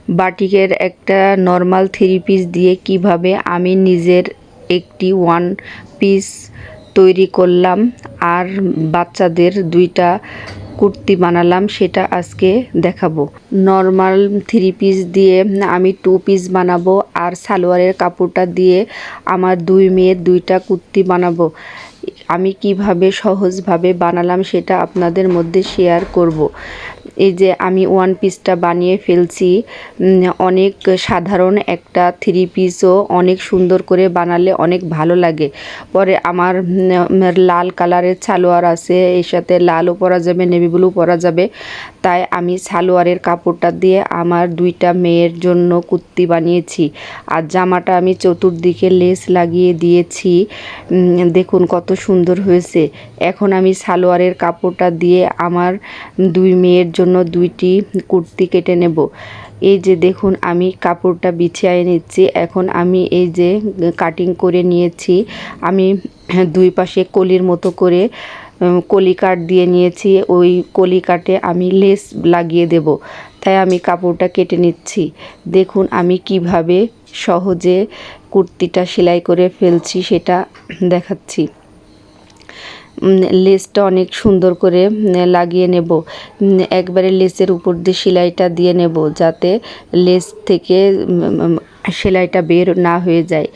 বাটিকের একটা normal three piece দিয়ে কিভাবে আমি নিজের একটি ওয়ান পিস তৈরি করলাম আর বাচ্চাদের দুইটা কুর্তি বানালাম সেটা আজকে দেখাবো। নর্মাল থ্রি পিস দিয়ে আমি টু পিস বানাবো আর সালোয়ারের কাপড়টা দিয়ে আমার দুই মেয়ের দুইটা কুর্তি বানাবো। আমি কিভাবে সহজভাবে বানালাম সেটা আপনাদের মধ্যে শেয়ার করব। এই যে আমি ওয়ান পিসটা বানিয়ে ফেলছি। অনেক সাধারণ একটা থ্রি পিসও অনেক সুন্দর করে বানালে অনেক ভালো লাগে। পরে আমার লাল কালারের সালোয়ার আছে, এর সাথে লালও পরা যাবে, নেভি ব্লু পরা যাবে। তাই আমি সালোয়ারের কাপড়টা দিয়ে আমার দুইটা মেয়ের জন্য কুর্তি বানিয়েছি। আর জামাটা আমি চতুর্দিকে লেস লাগিয়ে দিয়েছি। দেখুন কত সুন্দর হয়েছে। এখন আমি সালোয়ারের কাপড়টা দিয়ে আমার দুই মেয়ের জন্য দুইটি কুর্তি কেটে নেব। এই যে দেখুন আমি কাপড়টা বিছিয়ে নিচ্ছি। এখন আমি এই যে কাটিং করে নিয়েছি। আমি দুই পাশে কলির মতো করে কলি কাট দিয়ে নিয়েছি। ওই কলি কাটে আমি লেস লাগিয়ে দেব। তাই আমি কাপড়টা কেটে নিচ্ছি। দেখুন আমি কিভাবে সহজে কুর্তিটা সেলাই করে ফেলছি সেটা দেখাচ্ছি। লেসটা অনেক সুন্দর করে লাগিয়ে নেব। একবারে লেসের উপর দিয়ে সেলাইটা দিয়ে নেব যাতে লেস থেকে সেলাইটা বের না হয়ে যায়।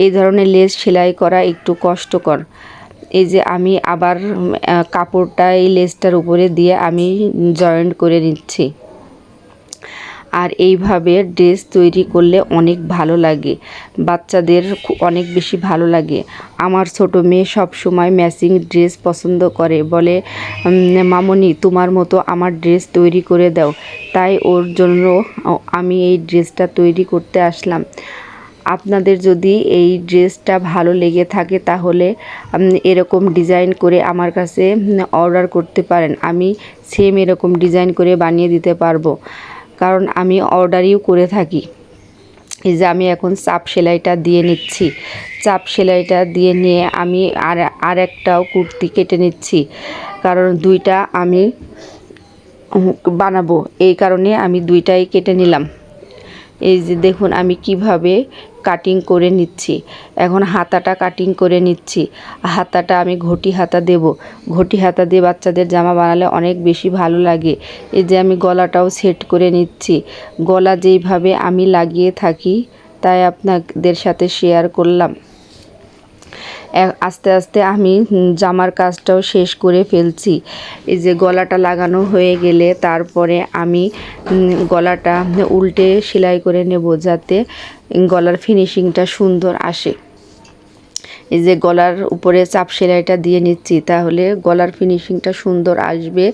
এই ধরনের লেস সেলাই করা একটু কষ্টকর। এই যে আমি আবার কাপড়টা এই লেসটার উপরে দিয়ে আমি জয়েন্ট করে নিচ্ছি। আর এইভাবে ড্রেস তৈরি করলে অনেক ভালো লাগে, বাচ্চাদের অনেক বেশি ভালো লাগে। আমার ছোট মেয়ে সব সময় ম্যাচিং ড্রেস পছন্দ করে, বলে মামনি তোমার মতো আমার ড্রেস তৈরি করে দাও। তাই ওর জন্য আমি এই ড্রেসটা তৈরি করতে আসলাম। আপনাদের যদি এই ড্রেসটা ভালো লেগে থাকে তাহলে এরকম ডিজাইন করে আমার কাছে অর্ডার করতে পারেন। আমি সেম এরকম ডিজাইন করে বানিয়ে দিতে পারবো, কারণ আমি অর্ডারও করে থাকি। এই যে আমি এখন চাপ সেলাইটা দিয়ে নিচ্ছি। চাপ সেলাইটা দিয়ে নিয়ে আমি আর একটাও কুর্তি কেটে নিচ্ছি, কারণ দুইটা আমি বানাবো, এই কারণে আমি দুইটাই কেটে নিলাম। এই যে দেখুন আমি কিভাবে কাটিং করে নিচ্ছি। এখন হাতাটা কাটিং করে নিচ্ছি। হাতাটা আমি ঘটি হাতা দেব। ঘটি হাতা দিয়ে বাচ্চাদের জামা বানালে অনেক বেশি ভালো লাগে। এই যে আমি গলাটাও সেট করে নিচ্ছি। গলা যেইভাবে আমি লাগিয়ে থাকি তাই আপনাদের সাথে শেয়ার করলাম। আস্তে আস্তে আমি জামার কাজটাও শেষ করে ফেলছি। এই যে গলাটা লাগানো হয়ে গেলে তারপরে আমি গলাটা উল্টে সেলাই করে নেব যাতে গলার ফিনিশিংটা সুন্দর আসে। এই যে গলার উপরে চাপ সেলাইটা দিয়ে নিচ্ছি, তাহলে গলার ফিনিশিংটা সুন্দর আসবে,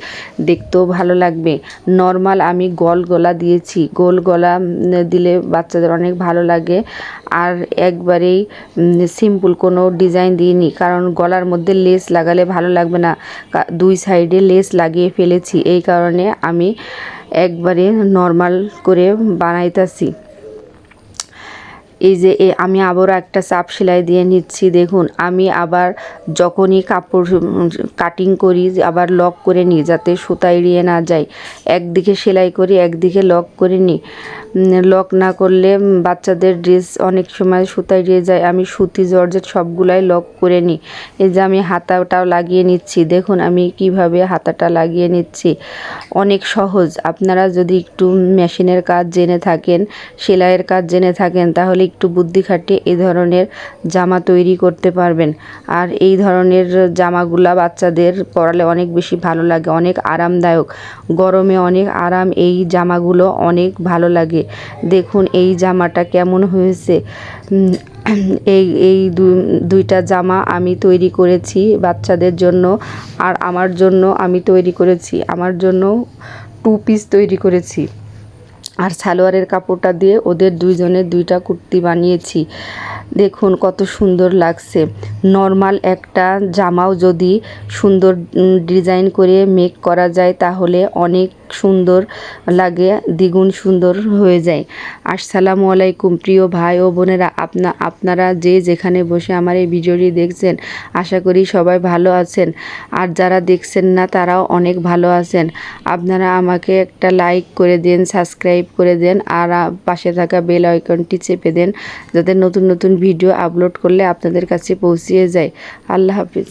দেখতেও ভালো লাগবে। নর্মাল আমি গোল গলা দিয়েছি, গোল গলা দিলে বাচ্চাদের অনেক ভালো লাগে। আর একবারেই সিম্পল কোনো ডিজাইন দিইনি, কারণ গলার মধ্যে লেস লাগালে ভালো লাগবে না। দুই সাইডে লেস লাগিয়ে ফেলেছি, এই কারণে আমি একবারে নর্মাল করে বানাইতাছি। এই যে আমি আবারও একটা চাপ সেলাই দিয়ে নিচ্ছি। দেখুন আমি আবার যখনই কাপড় কাটিং করি আবার লক করে নিই যাতে সুতা এড়িয়ে না যায়। একদিকে সেলাই করি একদিকে লক করে নিই। লক না করলে বাচ্চাদের ড্রেস অনেক সময় সুতা এড়িয়ে যায়। আমি সুতি জর্জেট সবগুলাই লক করে নিই। এই যে আমি হাতাটাও লাগিয়ে নিচ্ছি। দেখুন আমি কিভাবে হাতাটা লাগিয়ে নিচ্ছি, অনেক সহজ। আপনারা যদি একটু মেশিনের কাজ জেনে থাকেন, সেলাইয়ের কাজ জেনে থাকেন, তাহলে একটু বুদ্ধি খাটিয়ে এই ধরনের জামা তৈরি করতে পারবেন। আর এই ধরনের জামাগুলা বাচ্চাদের পরালে অনেক বেশি ভালো লাগে, অনেক আরামদায়ক। গরমে অনেক আরাম, এই জামাগুলো অনেক ভালো লাগে। দেখুন এই জামাটা কেমন হয়েছে। এই দুইটা জামা আমি তৈরি করেছি বাচ্চাদের জন্য, আর আমার জন্য আমি তৈরি করেছি, আমার জন্য টু পিস তৈরি করেছি। আর সালোয়ারের কাপড়টা দিয়ে ওদের দুইজনের দুইটা কুর্তি বানিয়েছি। দেখুন কত সুন্দর লাগছে। নর্মাল একটা জামাও যদি সুন্দর ডিজাইন করে মেক করা যায় তাহলে অনেক সুন্দর লাগে, দ্বিগুণ সুন্দর হয়ে যায়। আসসালামু আলাইকুম প্রিয় ভাই ও বোনেরা, আপনারা যে যেখানে বসে আমার এই ভিডিওটি দেখছেন, আশা করি সবাই ভালো আছেন। আর যারা দেখছেন না তারাও অনেক ভালো আছেন। আপনারা আমাকে একটা লাইক করে দেন, সাবস্ক্রাইব করে দেন, আর পাশে থাকা বেল আইকনটি চেপে দেন, যাতে নতুন নতুন ভিডিও আপলোড করলে আপনাদের কাছে পৌঁছিয়ে যায়। আল্লাহ হাফিজ।